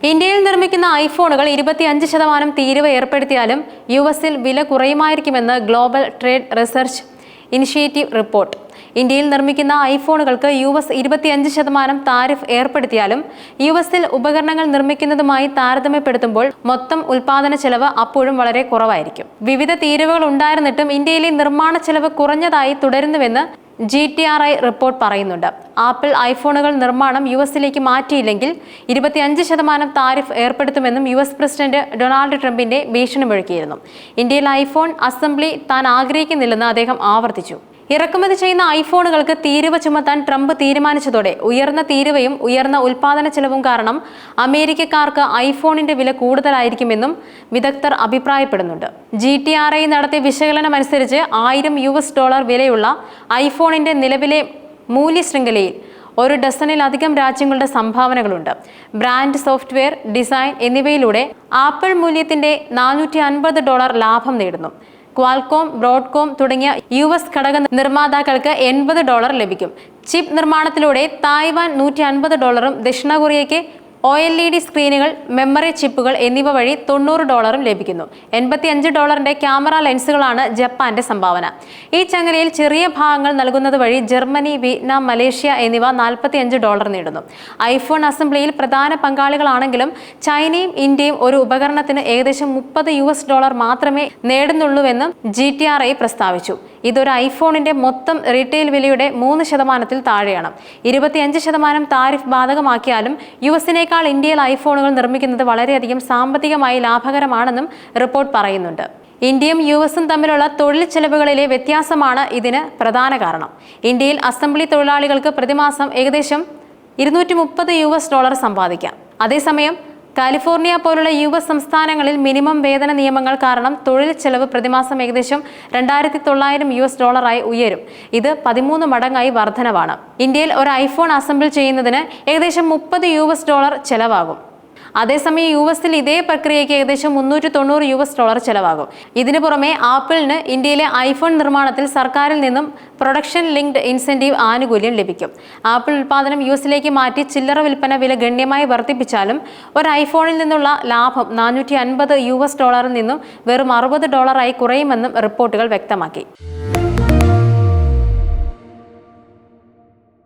ഇന്ത്യയിൽ നിർമ്മിക്കുന്ന ഐഫോണുകൾ 25% തീരുവ ഏർപ്പെടുത്തിയാലും യുഎസിൽ വില കുറയുമായിരിക്കുമെന്ന് global trade research initiative report. ഇന്ത്യയിൽ നിർമ്മിക്കുന്ന ഐഫോണുകൾക്ക് യുഎസ് 25% താരിഫ് ഏർപ്പെടുത്തിയാലും യുഎസിൽ ഉപകരണങ്ങൾ നിർമ്മിക്കുന്നതുമായി താരതമ്യപ്പെടുത്തുമ്പോൾ മൊത്തം ഉൽപാദന ചെലവ് അപ്പോഴും വളരെ കുറവായിരിക്കും. വിവിധ തീരുവകൾ ഉണ്ടായിരുന്നിട്ടും ഇന്ത്യയിലെ നിർമ്മാണ ചെലവ് കുറഞ്ഞതായി തുടരുന്നുവെന്ന് GTRI റിപ്പോർട്ട് പറയുന്നുണ്ട്. ആപ്പിൾ ഐഫോണുകൾ നിർമ്മാണം യുഎസിലേക്ക് മാറ്റിയില്ലെങ്കിൽ 25% താരിഫ് ഏർപ്പെടുത്തുമെന്നും യുഎസ് പ്രസിഡന്റ് ഡൊണാൾഡ് ട്രംപിന്റെ ഭീഷണി മുഴക്കിയിരുന്നു. ഇന്ത്യയിൽ ഐഫോൺ അസംബ്ലി താൻ ആഗ്രഹിക്കുന്നില്ലെന്ന് അദ്ദേഹം ആവർത്തിച്ചു. ഇറക്കുമതി ചെയ്യുന്ന ഐഫോണുകൾക്ക് തീരുവ ചുമത്താൻ ട്രംപ് തീരുമാനിച്ചതോടെ ഉയർന്ന തീരുവയും ഉയർന്ന ഉൽപാദന ചെലവും കാരണം അമേരിക്കക്കാർക്ക് ഐഫോണിന്റെ വില കൂടുതലായിരിക്കുമെന്നും വിദഗ്ധർ അഭിപ്രായപ്പെടുന്നുണ്ട്. GTRI നടത്തിയ വിശകലനം അനുസരിച്ച് $1000 വിലയുള്ള ഐഫോണിന്റെ നിലവിലെ മൂല്യ ശൃംഖലയിൽ ഒരു ഡസനിലധികം രാജ്യങ്ങളുടെ സംഭാവനകളുണ്ട്. ബ്രാൻഡ്, സോഫ്റ്റ്വെയർ, ഡിസൈൻ എന്നിവയിലൂടെ ആപ്പിൾ മൂല്യത്തിന്റെ $450 ലാഭം നേടുന്നു. ക്വാൽകോം, ബ്രോഡ്കോം തുടങ്ങിയ യുഎസ് ഘടക നിർമ്മാതാക്കൾക്ക് $80 ലഭിക്കും. ചിപ്പ് നിർമ്മാണത്തിലൂടെ തായ്വാൻ $150, ദക്ഷിണ കൊറിയയ്ക്ക് OLED സ്ക്രീനുകൾ, മെമ്മറി ചിപ്പുകൾ എന്നിവ വഴി $90 ലഭിക്കുന്നു. $85 ക്യാമറ ലെൻസുകളാണ് ജപ്പാന്റെ സംഭാവന. ഈ ചങ്ങലയിൽ ചെറിയ ഭാഗങ്ങൾ നൽകുന്നത് വഴി ജർമ്മനി, വിയറ്റ്നാം, മലേഷ്യ എന്നിവ $45 നേടുന്നു. ഐഫോൺ അസംബ്ലിയിൽ പ്രധാന പങ്കാളികളാണെങ്കിലും ചൈനയും ഇന്ത്യയും ഒരു ഉപകരണത്തിന് ഏകദേശം $30 മാത്രമേ നേടുന്നുള്ളൂവെന്നും GTRI പ്രസ്താവിച്ചു. ഇതൊരു ഐഫോണിന്റെ മൊത്തം റീറ്റെയിൽ വിലയുടെ 3% താഴെയാണ്. 25% താരിഫ് ബാധകമാക്കിയാലും യുഎസിനേക്കാൾ ഇന്ത്യയിൽ ഐഫോണുകൾ നിർമ്മിക്കുന്നത് വളരെയധികം സാമ്പത്തികമായി ലാഭകരമാണെന്നും റിപ്പോർട്ട് പറയുന്നുണ്ട്. ഇന്ത്യയും യുഎസും തമ്മിലുള്ള തൊഴിൽ ചെലവുകളിലെ വ്യത്യാസമാണ് ഇതിന് പ്രധാന കാരണം. ഇന്ത്യയിൽ അസംബ്ലി തൊഴിലാളികൾക്ക് പ്രതിമാസം ഏകദേശം $230 സമ്പാദിക്കാം. അതേസമയം കാലിഫോർണിയ പോലുള്ള യുഎസ് സംസ്ഥാനങ്ങളിൽ മിനിമം വേതന നിയമങ്ങൾ കാരണം തൊഴിൽ ചെലവ് പ്രതിമാസം ഏകദേശം $2900 ഉയരും. ഇത് 13 മടങ്ങായി വർധനവാണ്. ഇന്ത്യയിൽ ഒരു ഐഫോൺ അസംബിൾ ചെയ്യുന്നതിന് ഏകദേശം $30 ചെലവാകും. അതേസമയം യുഎസിൽ ഇതേ പ്രക്രിയയ്ക്ക് ഏകദേശം $390 ചെലവാകും. ഇതിനു പുറമെ ആപ്പിളിന് ഇന്ത്യയിലെ ഐഫോൺ നിർമ്മാണത്തിൽ സർക്കാരിൽ നിന്നും പ്രൊഡക്ഷൻ ലിങ്ക്ഡ് ഇൻസെന്റീവ് ആനുകൂല്യം ലഭിക്കും. ആപ്പിൾ ഉൽപ്പാദനം യുഎസിലേക്ക് മാറ്റി ചില്ലറ വിൽപ്പന വില ഗണ്യമായി വർദ്ധിപ്പിച്ചാലും ഒരു ഐഫോണിൽ നിന്നുള്ള ലാഭം $450 നിന്നും വെറും $60 കുറയുമെന്നും റിപ്പോർട്ടുകൾ വ്യക്തമാക്കി.